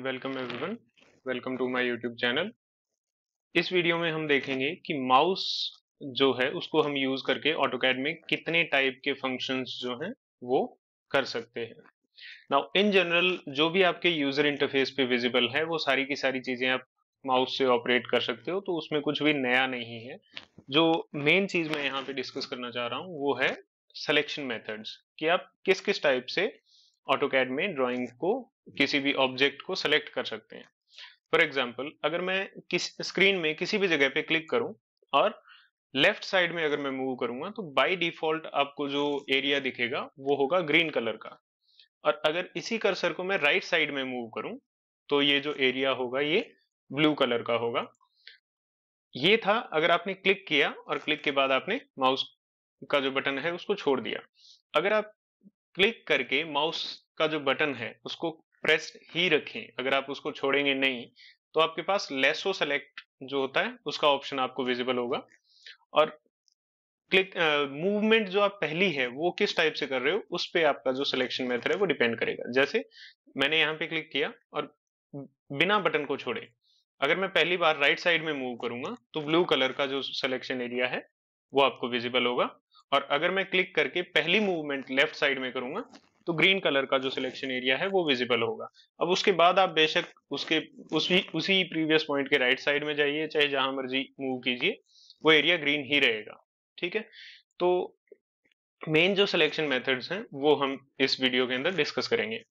Welcome everyone. Welcome to my YouTube channel. इस video में हम देखेंगे कि माउस जो है उसको हम यूज करके ऑटोकैड में कितने टाइप के फंक्शंस जो हैं वो कर सकते हैं। नाउ इन जनरल जो भी आपके यूजर इंटरफेस पे विजिबल है वो सारी की सारी चीजें आप माउस से ऑपरेट कर सकते हो, तो उसमें कुछ भी नया नहीं है। जो मेन चीज मैं यहाँ पे डिस्कस करना चाह रहा हूँ वो है सिलेक्शन मेथड्स, कि आप किस किस टाइप से ऑटोकैड में ड्राइंग को, किसी भी ऑब्जेक्ट को सेलेक्ट कर सकते हैं। फॉर एग्जाम्पल, अगर मैं किस स्क्रीन में किसी भी जगह पे क्लिक करूं और लेफ्ट साइड में अगर मैं मूव करूंगा तो बाय डिफॉल्ट आपको जो एरिया दिखेगा वो होगा ग्रीन कलर का। और अगर इसी कर्सर को मैं राइट साइड में मूव करूं तो ये जो एरिया होगा ये ब्लू कलर का होगा। ये था अगर आपने क्लिक किया और क्लिक के बाद आपने माउस का जो बटन है उसको छोड़ दिया। अगर आप क्लिक करके माउस का जो बटन है उसको प्रेस ही रखें, अगर आप उसको छोड़ेंगे नहीं, तो आपके पास लेसो सेलेक्ट जो होता है उसका ऑप्शन आपको विजिबल होगा। और क्लिक मूवमेंट जो आप पहली है वो किस टाइप से कर रहे हो उस पे आपका जो सिलेक्शन मेथड है वो डिपेंड करेगा। जैसे मैंने यहाँ पे क्लिक किया और बिना बटन को छोड़े अगर मैं पहली बार राइट साइड में मूव करूंगा तो ब्लू कलर का जो सिलेक्शन एरिया है वो आपको विजिबल होगा। और अगर मैं क्लिक करके पहली मूवमेंट लेफ्ट साइड में करूंगा तो ग्रीन कलर का जो सिलेक्शन एरिया है वो विजिबल होगा। अब उसके बाद आप बेशक उसके उसी उसी प्रीवियस पॉइंट के राइट साइड में जाइए, चाहे जहां मर्जी मूव कीजिए, वो एरिया ग्रीन ही रहेगा। ठीक है, तो मेन जो सिलेक्शन मेथड्स हैं वो हम इस वीडियो के अंदर डिस्कस करेंगे।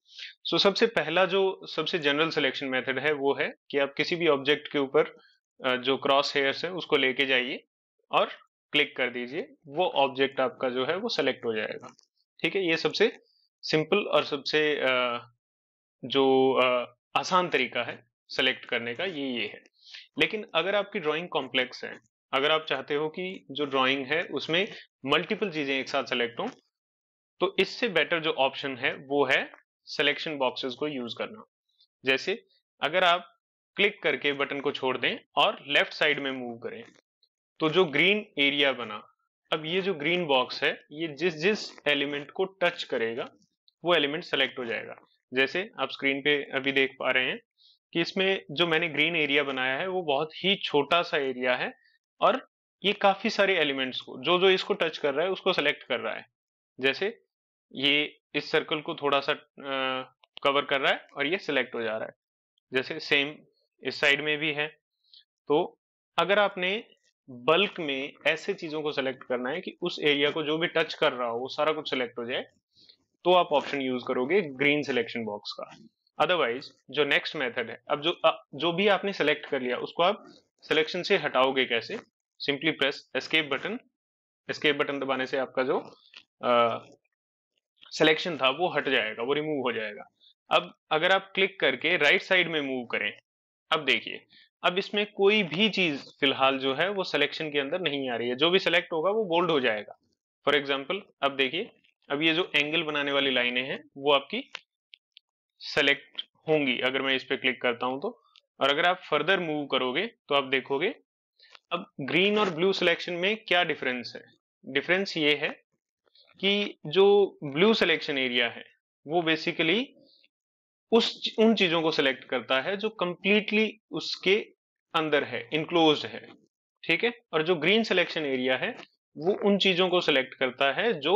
सबसे पहला जो सबसे जनरल सिलेक्शन मेथड है वो है कि आप किसी भी ऑब्जेक्ट के ऊपर जो क्रॉस हेयर्स है उसको लेके जाइए और क्लिक कर दीजिए, वो ऑब्जेक्ट आपका जो है वो सेलेक्ट हो जाएगा। ठीक है, ये सबसे सिंपल और सबसे जो आसान तरीका है सेलेक्ट करने का, ये है। लेकिन अगर आपकी ड्राइंग कॉम्प्लेक्स है, अगर आप चाहते हो कि जो ड्राइंग है उसमें मल्टीपल चीजें एक साथ सेलेक्ट हो, तो इससे बेटर जो ऑप्शन है वो है सिलेक्शन बॉक्सेस को यूज करना। जैसे अगर आप क्लिक करके बटन को छोड़ दें और लेफ्ट साइड में मूव करें तो जो ग्रीन एरिया बना, अब ये जो ग्रीन बॉक्स है ये जिस जिस एलिमेंट को टच करेगा वो एलिमेंट सेलेक्ट हो जाएगा। जैसे आप स्क्रीन पे अभी देख पा रहे हैं कि इसमें जो मैंने ग्रीन एरिया बनाया है वो बहुत ही छोटा सा एरिया है और ये काफी सारे एलिमेंट्स को जो जो इसको टच कर रहा है उसको सेलेक्ट कर रहा है। जैसे ये इस सर्कल को थोड़ा सा कवर कर रहा है और ये सिलेक्ट हो जा रहा है। जैसे सेम इस साइड में भी है। तो अगर आपने बल्क में ऐसे चीजों को सेलेक्ट करना है कि उस एरिया को जो भी टच कर रहा हो वो सारा कुछ सेलेक्ट हो जाए, तो आप ऑप्शन यूज करोगे ग्रीन सिलेक्शन बॉक्स का। अदरवाइज जो नेक्स्ट मेथड है, अब जो भी आपने सेलेक्ट कर लिया उसको आप सिलेक्शन से हटाओगे कैसे? Simply press escape button. Escape button दबाने से आपका जो सिलेक्शन था वो हट जाएगा, वो रिमूव हो जाएगा। अब अगर आप क्लिक करके राइट साइड में मूव करें, अब देखिए, अब इसमें कोई भी चीज फिलहाल जो है वो सिलेक्शन के अंदर नहीं आ रही है। जो भी सिलेक्ट होगा वो बोल्ड हो जाएगा। फॉर एग्जाम्पल अब देखिए, अब ये जो एंगल बनाने वाली लाइनें हैं वो आपकी सेलेक्ट होंगी अगर मैं इस पे क्लिक करता हूं तो। और अगर आप फर्दर मूव करोगे तो आप देखोगे अब ग्रीन और ब्लू सिलेक्शन में क्या डिफरेंस है। डिफरेंस ये है कि जो ब्लू सिलेक्शन एरिया है वो बेसिकली उन चीजों को सिलेक्ट करता है जो कंप्लीटली उसके अंदर है, इनक्लोज्ड है। ठीक है, और जो ग्रीन सिलेक्शन एरिया है वो उन चीजों को सिलेक्ट करता है जो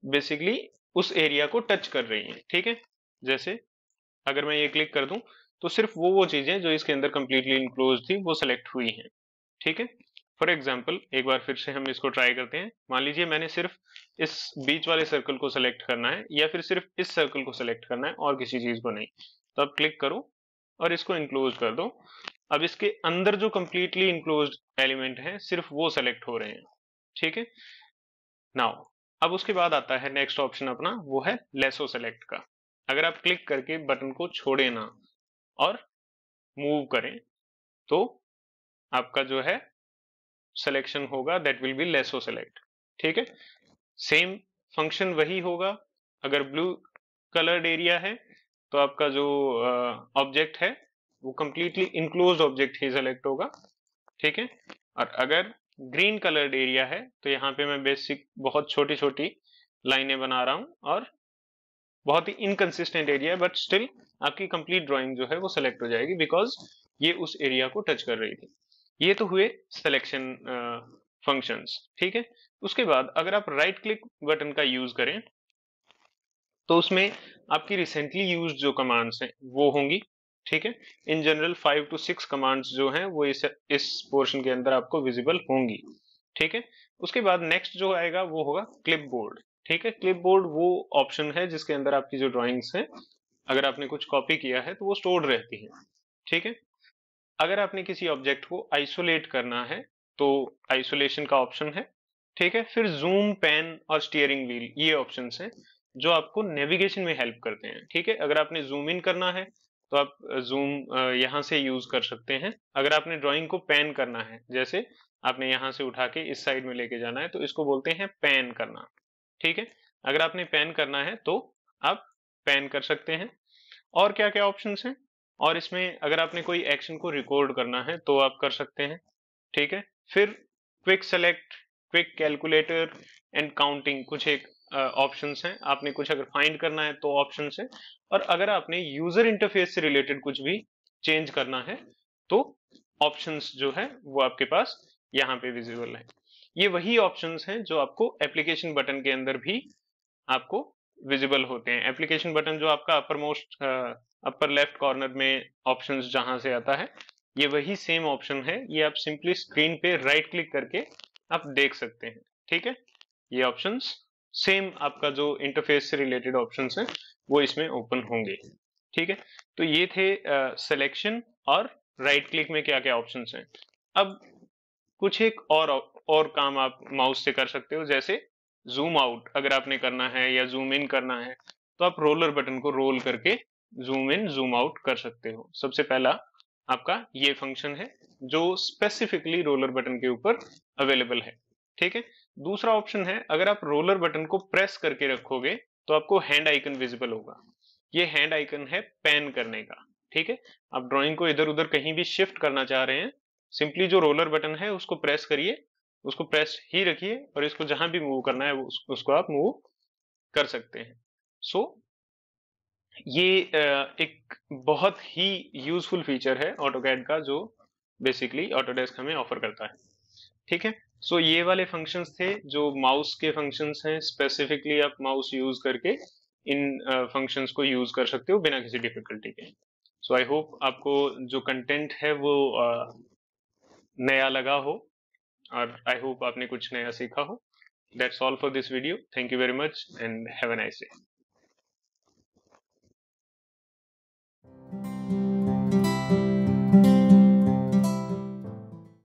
बेसिकली उस एरिया को टच कर रही हैं। ठीक है, जैसे अगर मैं ये क्लिक कर दूं तो सिर्फ वो चीजें जो इसके अंदर कंप्लीटली इनक्लोज थी वो सिलेक्ट हुई हैं। ठीक है, फॉर एग्जाम्पल एक बार फिर से हम इसको ट्राई करते हैं। मान लीजिए मैंने सिर्फ इस बीच वाले सर्कल को सिलेक्ट करना है या फिर सिर्फ इस सर्कल को सिलेक्ट करना है और किसी चीज को नहीं, तो अब क्लिक करो और इसको इनक्लोज कर दो। अब इसके अंदर जो कंप्लीटली इनक्लोज एलिमेंट है सिर्फ वो सेलेक्ट हो रहे हैं। ठीक है, नाउ अब उसके बाद आता है नेक्स्ट ऑप्शन अपना, वो है लेसो सेलेक्ट का। अगर आप क्लिक करके बटन को छोड़े ना और मूव करें तो आपका जो है सिलेक्शन होगा that will be lasso select. ठीक है, सेम फंक्शन वही होगा। अगर ब्लू कलर्ड एरिया है तो आपका जो ऑब्जेक्ट है वो कंप्लीटली इनक्लोज्ड ऑब्जेक्ट ही सेलेक्ट होगा। ठीक है, और अगर ग्रीन कलर्ड एरिया है तो यहाँ पे मैं बेसिक बहुत छोटी छोटी लाइनें बना रहा हूं और बहुत ही इनकंसिस्टेंट एरिया है, बट स्टिल आपकी कंप्लीट ड्राइंग जो है वो सिलेक्ट हो जाएगी बिकॉज ये उस एरिया को टच कर रही थी। ये तो हुए सिलेक्शन फंक्शंस, ठीक है। उसके बाद अगर आप राइट क्लिक बटन का यूज करें तो उसमें आपकी रिसेंटली यूज जो कमांड्स हैं वो होंगी, ठीक है। इन जनरल 5 to 6 कमांड्स जो हैं वो इस पोर्शन के अंदर आपको विजिबल होंगी, ठीक है। उसके बाद नेक्स्ट जो आएगा वो होगा क्लिपबोर्ड, ठीक है। क्लिपबोर्ड वो ऑप्शन है जिसके अंदर आपकी जो ड्राइंग्स हैं, अगर आपने कुछ कॉपी किया है तो वो स्टोर्ड रहती है, ठीक है। अगर आपने किसी ऑब्जेक्ट को आइसोलेट करना है तो आइसोलेशन का ऑप्शन है, ठीक है। फिर जूम, पैन और स्टीयरिंग व्हील, ये ऑप्शंस हैं जो आपको नेविगेशन में हेल्प करते हैं, ठीक है। अगर आपने जूम इन करना है तो आप जूम यहाँ से यूज कर सकते हैं। अगर आपने ड्राइंग को पैन करना है, जैसे आपने यहाँ से उठा के इस साइड में लेके जाना है, तो इसको बोलते हैं पैन करना, ठीक है। अगर आपने पैन करना है तो आप पैन कर सकते हैं। और क्या क्या ऑप्शंस हैं, और इसमें अगर आपने कोई एक्शन को रिकॉर्ड करना है तो आप कर सकते हैं, ठीक है। फिर quick select, quick calculator and counting, कुछ एक ऑप्शंस हैं। आपने कुछ अगर फाइंड करना है तो ऑप्शंस है। और अगर आपने यूजर इंटरफेस से रिलेटेड कुछ भी चेंज करना है तो ऑप्शंस जो है वो आपके पास यहाँ पे विजिबल है। ये वही ऑप्शंस हैं जो आपको एप्लीकेशन बटन के अंदर भी आपको विजिबल होते हैं। एप्लीकेशन बटन जो आपका upper most upper left corner में ऑप्शंस जहां से आता है, ये वही सेम ऑप्शन है। ये आप सिंपली स्क्रीन पे राइट क्लिक करके आप देख सकते हैं, ठीक है। ये ऑप्शंस सेम आपका जो इंटरफेस से रिलेटेड ऑप्शंस हैं वो इसमें ओपन होंगे, ठीक है। तो ये थे सिलेक्शन और राइट क्लिक में क्या क्या ऑप्शंस हैं। अब कुछ एक और काम आप माउस से कर सकते हो, जैसे जूम आउट अगर आपने करना है या जूम इन करना है तो आप रोलर बटन को रोल करके जूम इन जूम आउट कर सकते हो। सबसे पहला आपका ये फंक्शन है जो स्पेसिफिकली रोलर बटन के ऊपर अवेलेबल है, ठीक है। दूसरा ऑप्शन है, अगर आप रोलर बटन को प्रेस करके रखोगे तो आपको हैंड आइकन विजिबल होगा। ये हैंड आइकन है पैन करने का, ठीक है। आप ड्राइंग को इधर उधर कहीं भी शिफ्ट करना चाह रहे हैं, सिंपली जो रोलर बटन है उसको प्रेस करिए, उसको प्रेस ही रखिए और इसको जहां भी मूव करना है उसको आप मूव कर सकते हैं। सो ये एक बहुत ही यूजफुल फीचर है ऑटोकैड का जो बेसिकली ऑटोडेस्क हमें ऑफर करता है, ठीक है। सो ये वाले फंक्शंस थे जो माउस के फंक्शंस हैं। स्पेसिफिकली आप माउस यूज करके इन फंक्शंस को यूज कर सकते हो बिना किसी डिफिकल्टी के। सो आई होप आपको जो कंटेंट है वो नया लगा हो, और आई होप आपने कुछ नया सीखा हो। That's all for this video. Thank you very much and have a nice day.